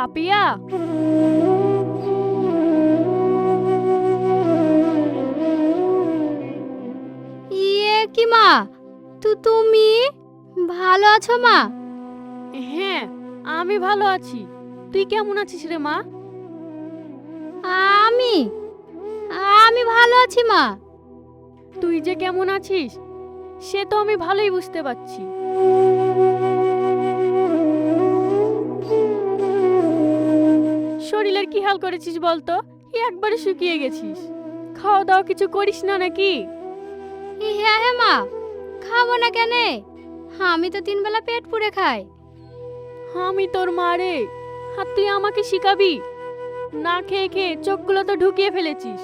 পাপিয়া, কি মা, তুমি ভালো আছো মা? হ্যাঁ আমি ভালো আছি। তুই কেমন আছিস রে মা? আমি আমি ভালো আছি মা। তুই যে কেমন আছিস সে তো আমি ভালোই বুঝতে পারছি। শরীরের কি হাল করেছিস বলতো? একবারে শুকিয়ে গেছিস। খাওয়া দাওয়া কিছু করিস না নাকি? হ্যাঁ হ্যাঁ মা, খাবো না কেন? আমি তো 3 বেলা পেট পুড়ে খাই। আমি তোর মা রে, আর তুই আমাকে শিখাবি? না খেয়ে খেয়ে চোখগুলো তো ঢুকিয়ে ফেলেছিস।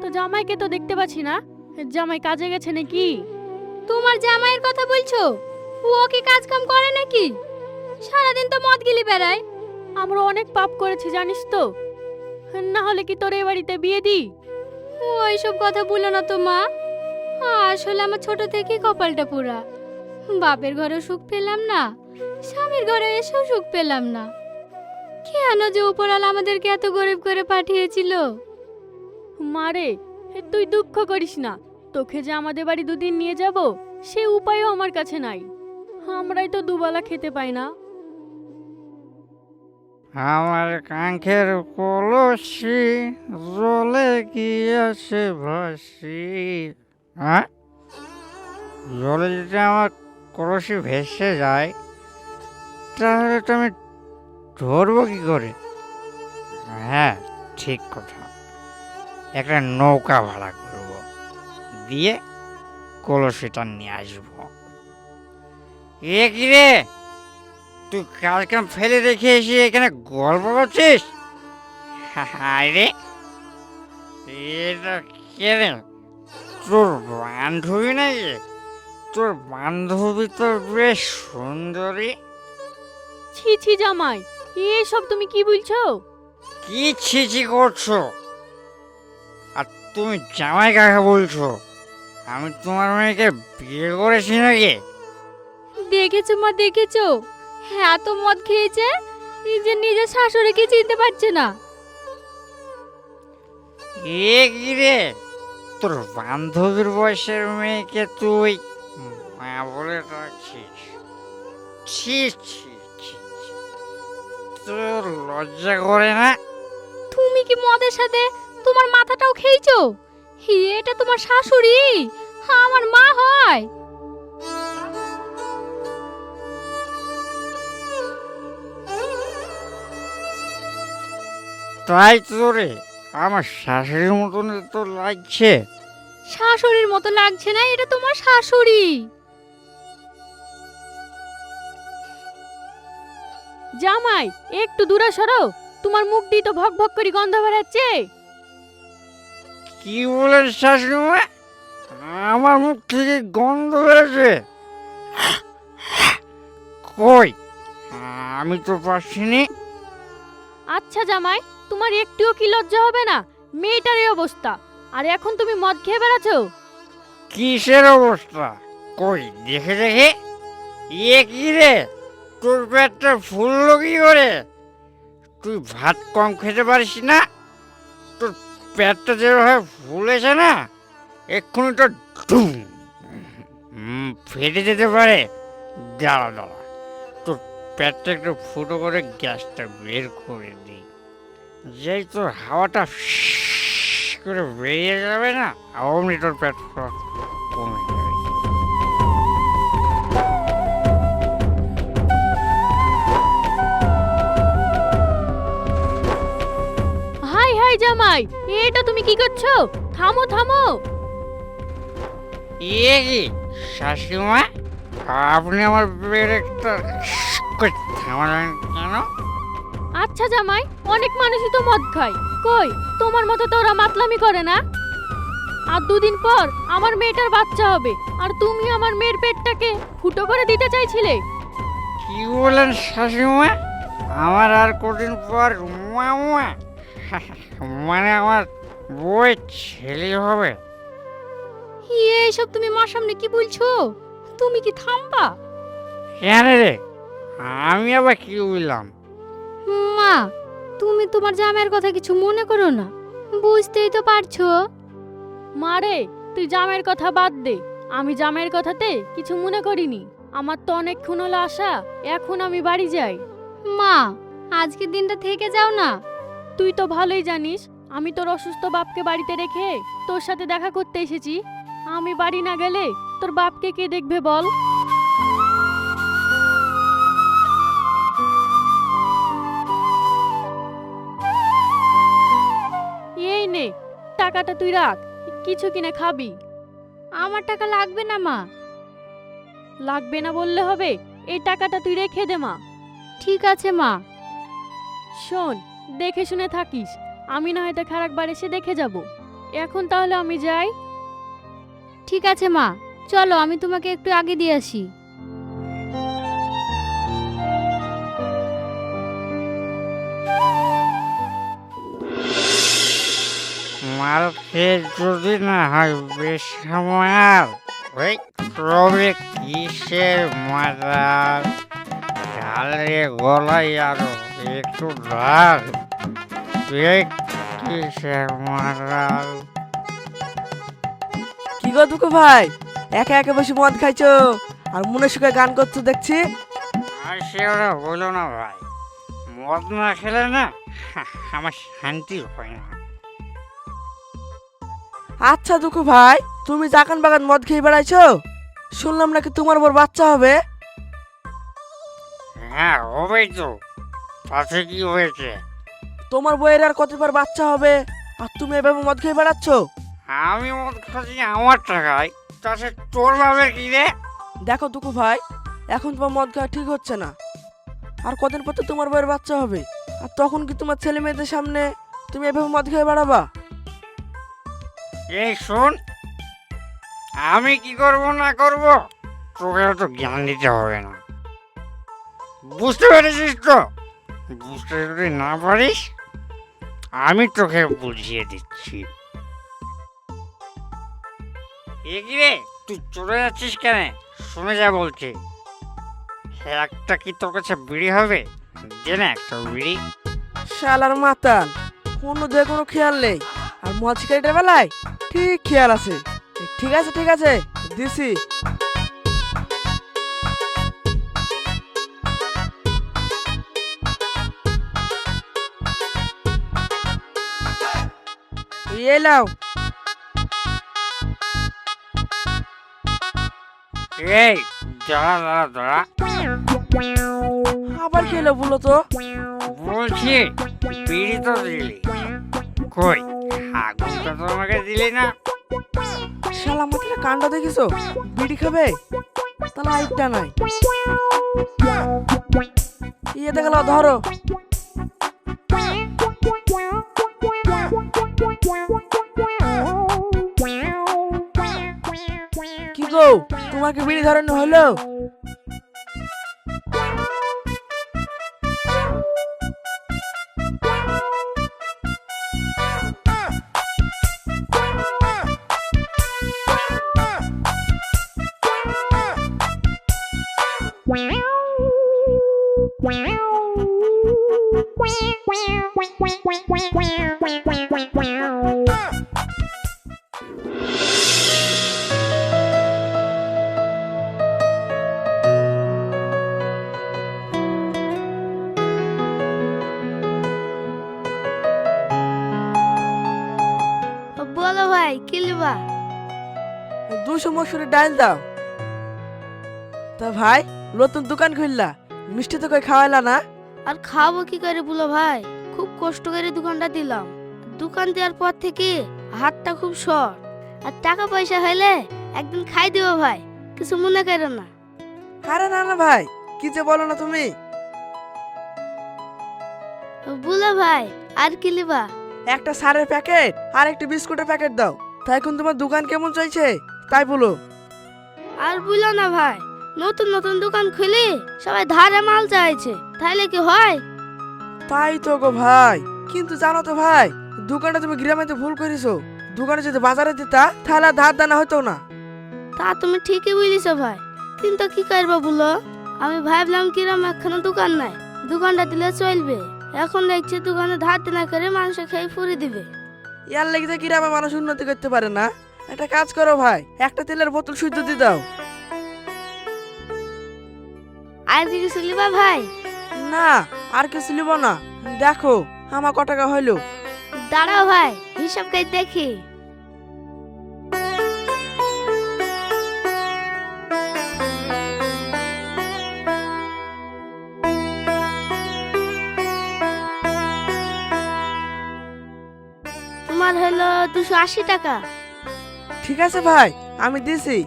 তো জামাইকে তো দেখতে পাচ্ছি না, জামাই কাজে গেছে নাকি? তোমার জামাইয়ের কথা বলছো? ও কি কাজ কাম করে নাকি? সারাদিন তো মদ গিলি বেড়ায়। আমরা অনেক পাপ করেছি জানিস তো, না হলে কি তোর এই বাড়িতে বিয়ে দি? ওইসব কথা বলো না তো মা। আসলে আমার ছোট থেকেই কপালটা পোড়া। বাপের ঘরেও সুখ পেলাম না, স্বামীর ঘরে এসেও সুখ পেলাম না। কেন যে উপরাল আমাদেরকে এত গরিব করে পাঠিয়েছিল? মারে, তুই দুঃখ করিস না। তোকে যে আমাদের বাড়ি দুদিন নিয়ে যাব সে উপায়ও আমার কাছে নাই। আমরাই তো দুবেলা খেতে পাই না। আমার কাঙ্ক্ষের কলসি জলে গিয়েছে ভাসি। হ্যাঁ, জলে যদি আমার কলসি ভেসে যায় তাহলে তো আমি ধরবো কি করে? হ্যাঁ, ঠিক কথা। একটা নৌকা ভাড়া করব, দিয়ে কলসিটা নিয়ে আসবো। এ কি রে, তুই কাজ কাম ফেলে রেখে এসে এখানে গল্প করছিস? আরে এটা কে রে? তোর বান্ধবী নাকি? তোর বান্ধবী তো বেশ সুন্দরী। ছি ছি জামাই, এসব তুমি কি বলছো? কি ছিছি করছো? আর তুমি জামাই কাকা বলছো? আমি তোমার মেয়েকে বিয়ে করেছি নাকি? দেখেছো মা, দেখেছো? হ্যাঁ, তো মদ খেয়েছে নিজের শাশুড়িকে চিনতে পারছে না। এ কি রে, তোর বান্ধবীর বয়সের মেয়েকে তুই মা বলে রাখছিস? ছি ছি ছি ছি। তোর লজ্জা করে না? তুমি কি মদের সাথে তোমার মাথাটাও খেয়েছো? এটা তোমার শাশুড়ি, আমার মা হয়। তাই তো রে, আমার শাশুড়ির মতন তো লাগছে। শাশুড়ির মতো লাগছে না, এটা তোমার শাশুড়ি। জামাই একটু দূরে সরো, তোমার মুখ দিয়ে তো ভক ভক করে গন্ধ বেরাচ্ছে। কি বলেন শাশুড়ি মা? আমার মুখ থেকে গন্ধ বেরোছে? কই, আমি তো পাচ্ছিনি। আচ্ছা জামাই, তোমার একটুও কি লজ্জা হবে না? মেয়েটার এই অবস্থা, আর এখন তুমি মদ খেয়ে বেড়াচ্ছো। কিসের অবস্থা? কই দেখে দেখে। ইয়ে কি রে, তোর পেটটা ফুললো কি করে? তুই ভাত কম খেতে পারিস না? তোর পেটটা যেভাবে ফুলেছে না, এক্ষুনি তো ডুম ফেটে যেতে পারে। দাঁড়া দাঁড়া, তোর পেটটা একটু ফুটো করে গ্যাসটা বের করে দিই। যেই তোর হাওয়াটা করে বেরিয়ে যাবে না, অমনি তোর পেট ফুটো কমে যাবে। হাই হাই জামাই, এটা তুমি কি করছো? থামো থামো। ইয়ে কি শাশুমা, আপনি আমার ব্রেকটা থামালেন কেন? আচ্ছা জামাই, অনেক মানুষই তো মদ খায়, কই তোমার মতো তো ওরা মাতলামি করে না। আর দুদিন পর আমার মেয়েটার বাচ্চা হবে, আর তুমি আমার মেয়ের পেটটাকে ফুটো করে দিতে চাইছিলে। কি বলেন শাশুমা? আমার আর কদিন পর মামা মানে আমার বই ছেলে হবে? এইসব তুমি মার সামনে কি বলছো? তুমি কি থামবা? কেন রে, আমি আবার কি বললাম? মা, মা, তুমি তোমার জামাইয়ের কথা কিছু মনে করো না, বুঝতেই তো পারছো। মারে, তুই জামাইয়ের কথা বাদ দে। আমি জামাইয়ের কথাতে কিছু মনে করিনি। আমার তো অনেকক্ষণ হলো আসা, এখন আমি বাড়ি যাই। মা, আজকের দিনটা থেকে যাও না। তুই তো ভালোই জানিস আমি তোর অসুস্থ বাপকে বাড়িতে রেখে তোর সাথে দেখা করতে এসেছি। আমি বাড়ি না গেলে তোর বাপকে কে দেখবে বল? এই নে, টাকাটা তুই রাখ, কিছু কিনে খাবি। আমার টাকা লাগবে না মা। লাগবে না বললে হবে, এই টাকাটা তুই রেখে দে মা। ঠিক আছে মা। শোন, দেখে শুনে থাকিস, আমি না হয়তো খারাপবার এসে দেখে যাব। এখন তাহলে আমি যাই। ঠিক আছে মা, চলো আমি তোমাকে একটু আগে দিয়ে আসি। মাল খেয়ে যদি না হয় বেশ আমার ওই তবে কিসের মারাল ঢালে গলায় আরো একটু ঢাল এই কিসের মারাল। কি গো দুঃখ ভাই, একা একা বসে মদ খাইছো আর মনে সুখে গান করছো দেখছি। আর সে ওরা বলো না ভাই, মদ না খেলে না আমার শান্তি হয় না। আচ্ছা দুঃখ ভাই, তুমি জাকান বাগান মদ খেয়ে বেড়াইছো, শুনলাম নাকি তোমার বড় বাচ্চা হবে। হ্যাঁ হবেই তো, তাতে কি হয়েছে? তোমার বইয়ের আর কতবার বাচ্চা হবে আর তুমি এভাবে মদ খেয়ে বেড়াচ্ছ? আমি মদ খাচ্ছি আমার টাকায়, তাতে তোর ভাবে কি রে? দেখো দুঃখ ভাই, এখন তোমার মদ খাওয়া ঠিক হচ্ছে না। আর কদিন পর তো তোমার বইয়ের বাচ্চা হবে, আর তখন কি তোমার ছেলে মেয়েদের সামনে তুমি এভাবে মদ খেয়ে বেড়াবা? এই শোন, আমি কি করব না করব তোকে তো জ্ঞান দিতে হবে না, বুঝতে পেরেছিস তো? বুঝতে যদি না পারিস আমি তোকে বুঝিয়ে দিচ্ছি। এ কি রে, তুই চলে যাচ্ছিস কেন? শুনে যা বলছি। একটা কি তোর কাছে বিড়ি হবে? দে না একটা বিড়ি। শালার মাতাল, কোনো দিয়ে কোনো খেয়াল নেই, আর মদ সিগারেটের বেলায় ঠিক খেয়াল আছে। ঠিক আছে ঠিক আছে, দিছি। এলাও। এই দাঁড়া দাঁড়া দাঁড়া, আবার খেলো বলো তো? বলছি বিড়ি তো দিলি, কই আগুনটা তো আমাকে দিলি না? শালা মাথাটা কাণ্ড দেখিছো, বিড়ি খাবে তাহলে আইটটা নাই। ইয়ে দেখল ধরো। কি গো, তোমাকে বিড়ি ধরানো হলো? বলো ভাই, কি লিবা? 200 মসুরের ডাল দাও। তা ভাই, নতুন দোকান খুললা, মিষ্টি তো কই খাওয়াইলা না? আর খাবো কি করে বলো ভাই, খুব কষ্ট করে দোকানটা দিলাম। দোকান দেওয়ার পর থেকে হাতটা খুব শর্ট, আর টাকা পয়সা হইলে একদিন খাই দিও ভাই, কিছু মনে করো না। আরে না না ভাই, কি যে বলো না তুমি। বলো ভাই, আর কি লিবা? একটা সারের প্যাকেট আর একটা বিস্কুটের প্যাকেট দাও। তাই এখন তোমার দোকান কেমন চলছে তাই বলো। আর বলো না ভাই, নতুন নতুন দোকান খুলি সবাই ধারে মাল চাইছে, তাইলে কি হয়? তাই তো গো ভাই, কিন্তু জানো তো ভাই, দোকানটা তুমি গ্রামে তো ভুল করেছো। দোকানে যদি বাজারে দিতা তাহলে আর ধার দানা হতো না। তা তুমি ঠিকই বলিছো ভাই, কিন্তু কি করবো বলো? আমি ভাবলাম কিরম একখানা দোকান নাই, দোকানটা দিলে চলবে। এখন দেখছি দোকানে ধার না করে মানুষে খেয়ে ফুরি দিবে। ইয়ার লেগে গ্রামে মানুষ উন্নতি করতে পারে না। একটা কাজ করো ভাই, একটা তেলের বোতল শুদ্ধ দিয়ে দাও। আর কি কিছু লিবা ভাই? না, আর কিছু নিব না। দেখো আমার ক টাকা হইলো। দাঁড়াও ভাই, হিসাব করে দেখি। তোমার হলো 280 টাকা। ঠিক আছে ভাই, আমি দিছি।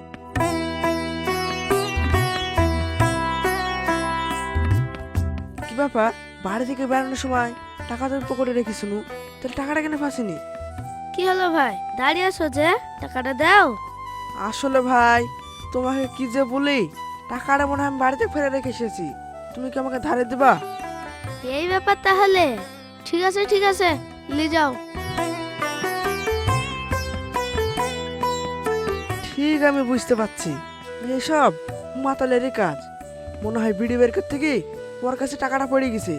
কি ব্যাপার, বাড়ি থেকে বেড়ানোর সময় টাকা তুমি পকেটে রেখেছিল, তাহলে টাকাটা কেন ফাঁসিনি? কি হলো ভাই, দাঁড়িয়ে আছো যে? টাকাটা দাও। আসলে ভাই তোমাকে কি যে বলি, টাকাটা মনে হয় আমি বাড়িতে ফেলে রেখে এসেছি। তুমি কি আমাকে ধারে দিবা? এই ব্যাপার তাহলে। ঠিক আছে ঠিক আছে, নিয়ে যাও। ঠিক, আমি বুঝতে পারছি এসব মাতালেরই কাজ। মনে হয় বিড়ি বের করতে গিয়ে ওর কাছে টাকাটা পড়ে গেছে।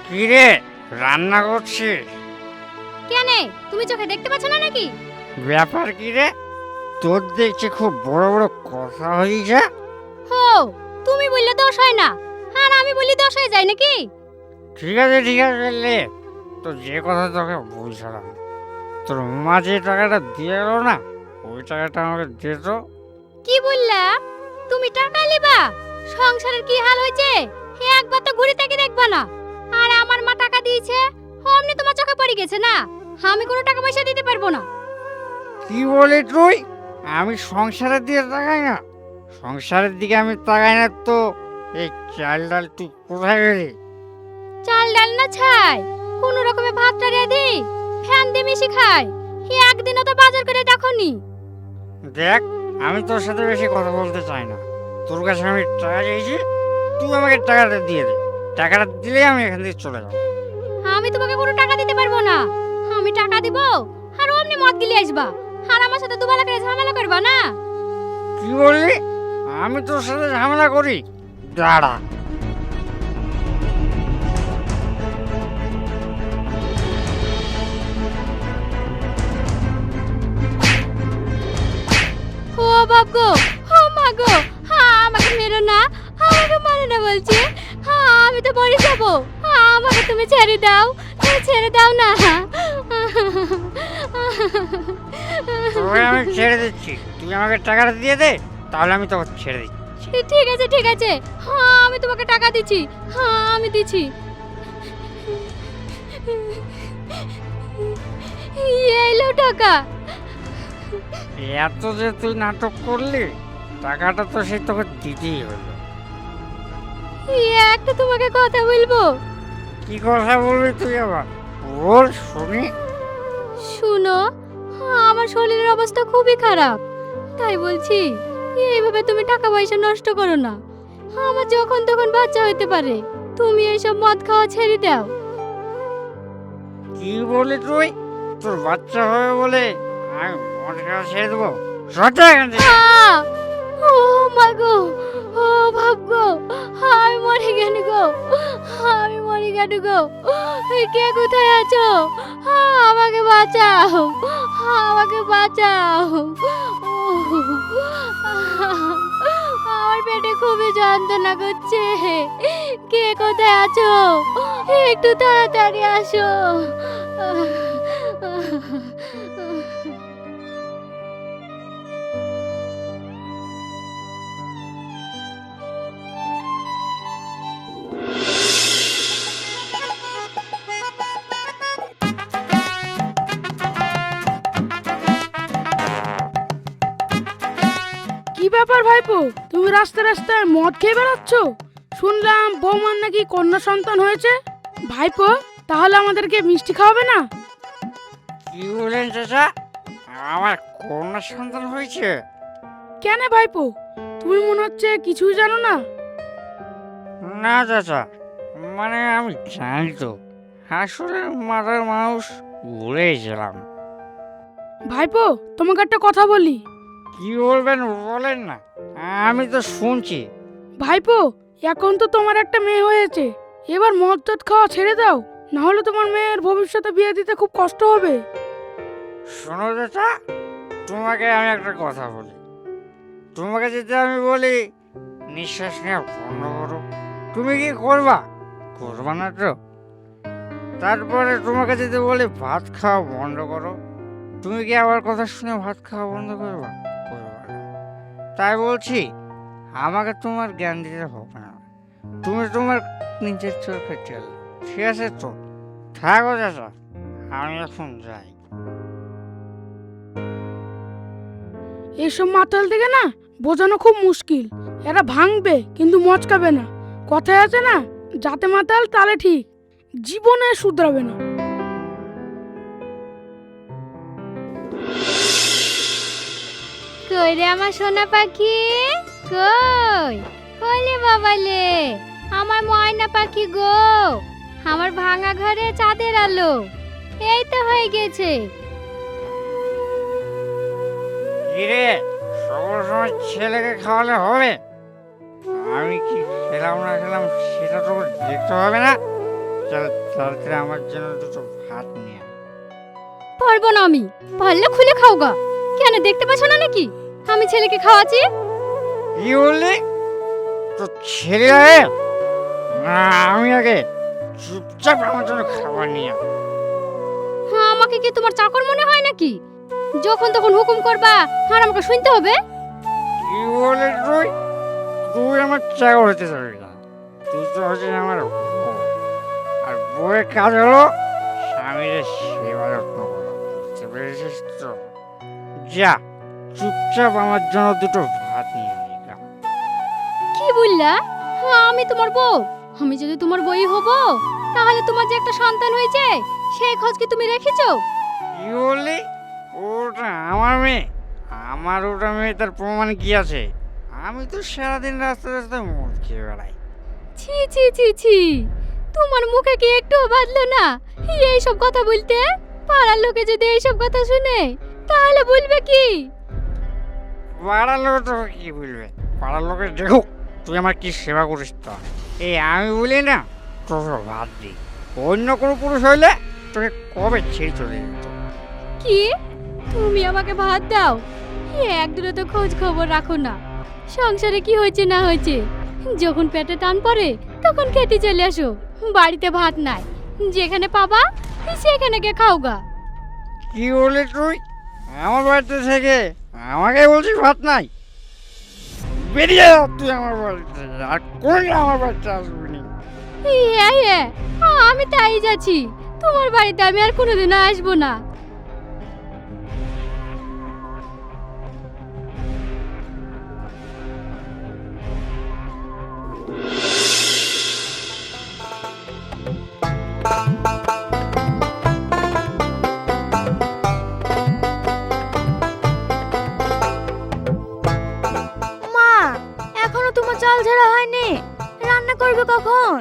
কি রে, রান্না করছিস? কেন, তুমি চোখে দেখতে পাচ্ছ না নাকি? ব্যাপার কি রে, তোর দেখছি খুব বড় বড় কথা হয়েছে। হো, তুমি বললে দোষ হয় না, আর আমি বলি দোষ হয়ে যায় নাকি? ঠিক আছে লে, তো যে কথা তোকে বলছিলাম, তোর মা যে টাকাটা দিয়ে এলো না, ওই টাকাটা আমাকে দে তো। কি বললা? তুমি টাকা লিবা? সংসারের কি হাল হয়েছে একবার তো ঘুরে তাকিয়ে দেখবা না। আর আমার মা টাকা দিয়েছে, অমনি তোমার চোখে পড়ে গেছে না? আমি কোনো টাকা পয়সা দিতে পারবো না। কি বলি তুই? আমি সংসারের দিকে তাকাই না? সংসারের দিকে আমি তাকাই না তো এই চাল ডাল তুই কোথায় গেলি? চাল ডাল না ছাই, কোন রকমে ভাতটা রেডি, ফ্যান দিয়ে মিশি খাই। একদিনও তো বাজার করে দেখোনি। দেখ, আমি তোর সাথে বেশি কথা বলতে চাই না। তোর কাছে আমি টাকা চাইছি, তুই আমাকে টাকাটা দিয়ে দে। টাকাটা দিলেই আমি এখান থেকে চলে যাবো। আমি তোমাকে কোনো টাকা দিতে পারবো না। আমি টাকা দিব আর অমনি মদ গিলে আসবা, আর আমার সাথে দুবেলা করে ঝামেলা করবা না। কি বললি? আমি তোর সাথে ঝামেলা করি? দাঁড়া। ও বাপ গো, ও মা গো, আমাকে মেরো না, আমাকে মারো না বলছি। আমি তো মরে যাবো, আমাকে তুমি ছেড়ে দাও, ছেড়ে দাও না। তোকে আমি ছেড়ে দিচ্ছি, তুই আমাকে টাকাটা দিয়ে দে, তাহলে আমি তোকে ছেড়ে দিচ্ছি। ঠিক আছে ঠিক আছে, আমি তোমাকে টাকা দিচ্ছি, আমি দিচ্ছি। এই লো টাকা। এত যে তুই নাটক করলি, টাকাটা তো সেই তোকে দিতেই হলো। একটা তোমাকে কথা বলবো। কি কথা বলবি তুই আবার? বল শুনি। শুনো, আমার শরীরের অবস্থা খুবই খারাপ, তাই বলছি এইভাবে তুমি টাকা পয়সা নষ্ট করো না। আমার যখন তখন বাচ্চা হইতে পারে, তুমি এইসব মদ খাওয়া ছেড়ে দাও। কি বলি তুই? তোর বাচ্চা হবে বলে আমি মদ খাওয়া ছেড়ে দেবো? সত্যি এখান থেকে। ও মা গো, ও বাপ গো, আমি মরে গেল গো, আমি মরে গেল গো। কে কোথায় আছো? আমাকে বাঁচাও, আমাকে বাঁচাও। আমার পেটে খুবই যন্ত্রণা করছে। কে কোথায় আছো? একটু তাড়াতাড়ি আসো। কি ব্যাপার ভাইপো, তুমি রাস্তায় রাস্তায় মদ খেয়ে বেড়াচ্ছ? শুনলাম বৌমার নাকি কন্যা সন্তান হয়েছে। ভাইপো, তাহলে আমাদেরকে মিষ্টি খাওয়াবে না? কি বলেন চাচা? আমার কন্যা সন্তান হয়েছে? কেন ভাইপো, তুমি মনে হচ্ছে কিছুই জানো না। না চাচা, মানে আমি জানি তো, আসলে মাথার মানুষ ঘুরেছিলাম। ভাইপো, তোমাকে একটা কথা বলি। কি বলবেন বলেন না, আমি তো শুনছি। ভাইপো, এখন তো তোমার একটা মেয়ে হয়েছে, এবার মদ টদ খাওয়া ছেড়ে দাও, না হলে তোমার মেয়ের ভবিষ্যতে বিয়ে দিতে খুব কষ্ট হবে। শোনো যেটা, তোমাকে আমি একটা কথা বলি। তোমাকে যদি আমি বলি নিঃশ্বাস নেওয়া বন্ধ করো, তুমি কি করবা? করবা না তো। তারপরে তোমাকে যদি বলি ভাত খাওয়া বন্ধ করো, তুমি কি আমার কথা শুনে ভাত খাওয়া বন্ধ করবা? করবা না। তাই বলছি, আমাকে তোমার জ্ঞান দিতে হবে না, তুমি তোমার নিজের চোখে চল। ঠিক আছে তো, থাকো চাচা, আমি এখন যাই। এইসব মাতাল থেকে না বোঝানো খুব মুশকিল। এরা ভাঙবে কিন্তু মচকাবে না। কথায় আছে না, যাতে মাতাল তালে ঠিক, জীবনে শুধরাবে না। কই রে আমার সোনা পাখি, কই কইলে বাবালে, আমার ময়না পাখি গো, আমার ভাঙা ঘরে চাঁদের আলো এই তো হয়ে গেছে। কিরে, সব সময় ছেলেকে খাওয়ালে হবে? আমি কি খেলাম না খেলাম সেটা তো দেখতে হবে না? চল তাড়াতাড়ি আমার জন্য দুটো ভাত নিয়ে আয়। পারবো না আমি, পারলে খুলে খাও গা। কেন দেখতে পাচ্ছ না নাকি আমি ছেলেকে খাওয়াচ্ছি? কি বললি? তো ছেলে আয় না, আমি আগে চুপচাপ আমার জন্য খাবার নিয়ে আয়। হ্যাঁ, আমাকে কি তোমার চাকর মনে হয় নাকি? যখন তখন হুকুম করবা আর আমাকে শুনতে হবে? কি বলে তুই? তুই আমার চাকর হতে চাবি না, তুই তো হচ্ছে আমার বউ। আর বউয়ের কাজ হলো স্বামীর সেবা যত্ন করা, বুঝতে পেরেছিস তো? যা, চুপচাপ আমার জন্য দুটো ভাত নিয়ে আয় গা। কি বললা? হ্যাঁ, আমি তোমার বউ। আমি যদি তোমার বই হব, তাহলে তোমার যে একটা সন্তান হয়েছে সেই খোঁজ কি তুমি রেখেছো? কি বললি? ওটা আমার মেয়ে? আমার ওটা মেয়ে, তার প্রমাণ কি আছে? আমি তো সারাদিন রাস্তায় রাস্তায় মদ খেয়ে বেড়াই। ছি ছি ছি ছি, তোমার মুখে কি একটুও বাঁধলো না এইসব কথা বলতে? পাড়ার লোকে যদি এইসব কথা শুনে তাহলে বলবে কি? পাড়ার লোক তো কি বলবে? পাড়ার লোকে দেখুক তুই আমার কি সেবা করিস। তা এই আমি বলি না, তোকে ভাত দিই, অন্য কোনো পুরুষ হইলে তোকে কবে ছেড়ে চলে যেত। কি, তুমি আমাকে ভাত দাও? একদিনও তো খোঁজ খবর রাখো না সংসারে কি হয়েছে না হয়েছে। যখন পেটে টান পড়ে তখন খেতে চলে আসো। বাড়িতে ভাত নাই, যেখানে পাবা সেখানে গিয়ে খাও গা। কি বলি তুই? আমার বাড়িতে থেকে আমাকে বলছিস ভাত নাই? বেরিয়ে যা তুই আমার বাড়িতে, আর কোন আমার বাড়িতে আসবি না। হ্যাঁ হ্যাঁ, আমি তাই যাচ্ছি। তোমার বাড়িতে আমি আর কোনোদিনও আসবো না। মা, এখনো তোমার চাল ঝাড়া হয়নি? রান্না করবে কখন?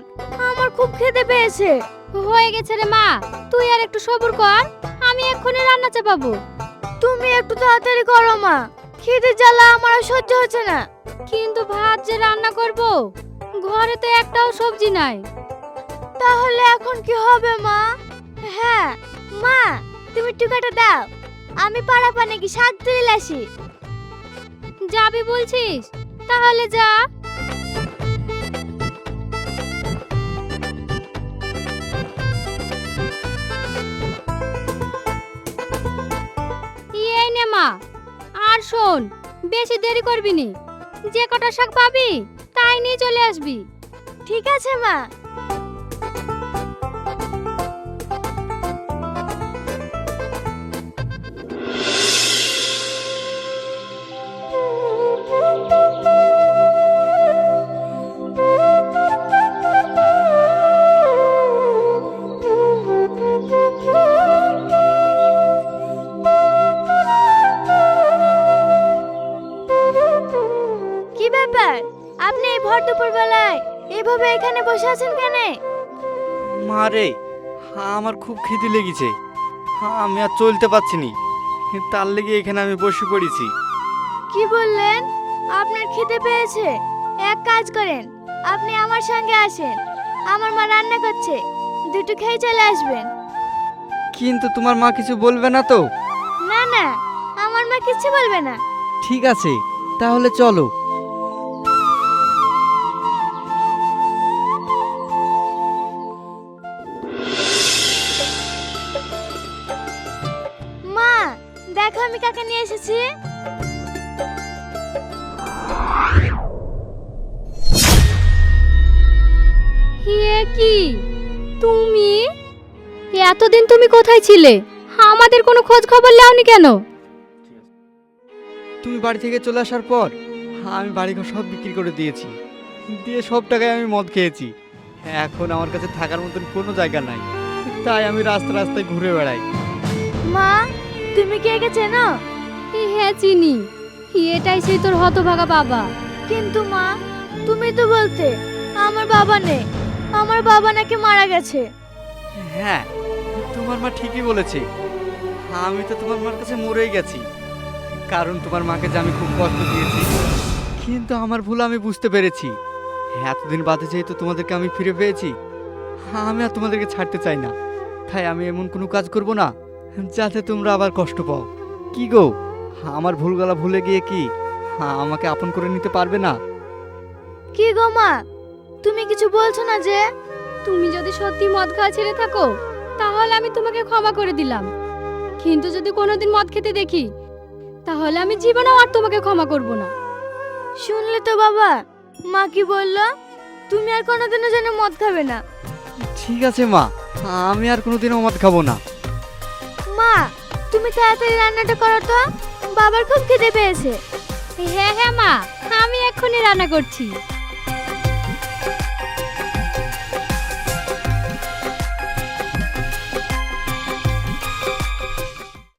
আমার খুব খিদে পেয়েছে। হয়ে গেছে রে মা, তুই আর একটু সবুর কর, আমি এক্ষুনি রান্না চাপাবো। তুমি একটু তাড়াতাড়ি করো মা, খিদে জ্বালা আমার আর সহ্য হচ্ছে না। কিন্তু ভাত যে রান্না করব, ঘরে তো একটাও সবজি নাই। তাহলে এখন কি হবে মা? হ্যাঁ মা, তুমি টুকাটা দাও, আমি পাড়া পানে কি শাক তুলে আসি। যাবি বলছিস? তাহলে যা। এই নে মা, আর শোন, বেশি দেরি করবি নি, যে কটা শাক পাবি তাই নিয়ে চলে আসবি। ঠিক আছে মা। কি ব্যাপার, আপনি এই ভর দুপুর বেলায় এভাবে এখানে বসে আছেন কেন? মা রে, আমার খুব খিদে লেগেছে, আমি আর চলতে পারছি নি, তার লেগে এখানে আমি বসে পড়েছি। কি বললেন? আপনার খিদে পেয়েছে? এক কাজ করেন, আপনি আমার সঙ্গে আসেন, আমার মা রান্না করছে, দুটো খেয়ে চলে আসবেন। কিন্তু তোমার মা কিছু বলবে না তো? না না, আমার মা কিচ্ছু বলবে না। ঠিক আছে, তাহলে চলো। মা, দেখো আমি কাকে নিয়ে এসেছি। কি তুমি? এতদিন তুমি কোথায় ছিলে? আমাদের কোনো খোঁজ খবর নাওনি কেন? তুমি বাড়ি থেকে চলে আসার পর আমি বাড়িঘর সব বিক্রি করে দিয়েছি, দিয়ে সব টাকায় আমি মদ খেয়েছি। এখন আমার কাছে থাকার মতন কোনো জায়গা নাই, তাই আমি রাস্তা রাস্তায় ঘুরে বেড়াই। মা, তুমি কে কে চেনো? হ্যাঁ চিনি, এটাই সেই তোর হতভাগা বাবা। কিন্তু মা, তুমি তো বলতে আমার বাবা নেই, আমার বাবা নাকি মারা গেছে। হ্যাঁ, তোমার মা ঠিকই বলেছে, আমি তো তোমার মার কাছে মরেই গেছি, কারণ তোমার মাকে যে আমি খুব কষ্ট দিয়েছি। কিন্তু আমার ভুল আমি বুঝতে পেরেছি, এতদিন বাদে যেহেতু তোমাদেরকে আমি ফিরে পেয়েছি, আমি আর তোমাদেরকে ছাড়তে চাই না। তাই আমি এমন কোনো কাজ করব না যাতে তোমরা আবার কষ্ট পাও। কি গো, আমার ভুলগুলা ভুলে গিয়ে কি আমাকে আপন করে নিতে পারবে না? কি গো মা, তুমি কিছু বলছো না যে? তুমি যদি সত্যি মদ খাওয়া ছেড়ে থাকো তাহলে আমি তোমাকে ক্ষমা করে দিলাম, কিন্তু যদি কোনোদিন মদ খেতে দেখি তাহলে আমি জীবনেও আর তোমাকে ক্ষমা করব না। শুনলে তো বাবা, মা কি বললো? তুমি আর কোনোদিনও যেন মদ খাবে না। ঠিক আছে মা, আমি আর কোনোদিনও মদ খাবো না। মা, তুমি তাড়াতাড়ি রান্নাটা করো তো, বাবার খুব খিদে পেয়েছে। হ্যাঁ হ্যাঁ মা, আমি এক্ষুনি রান্না করছি।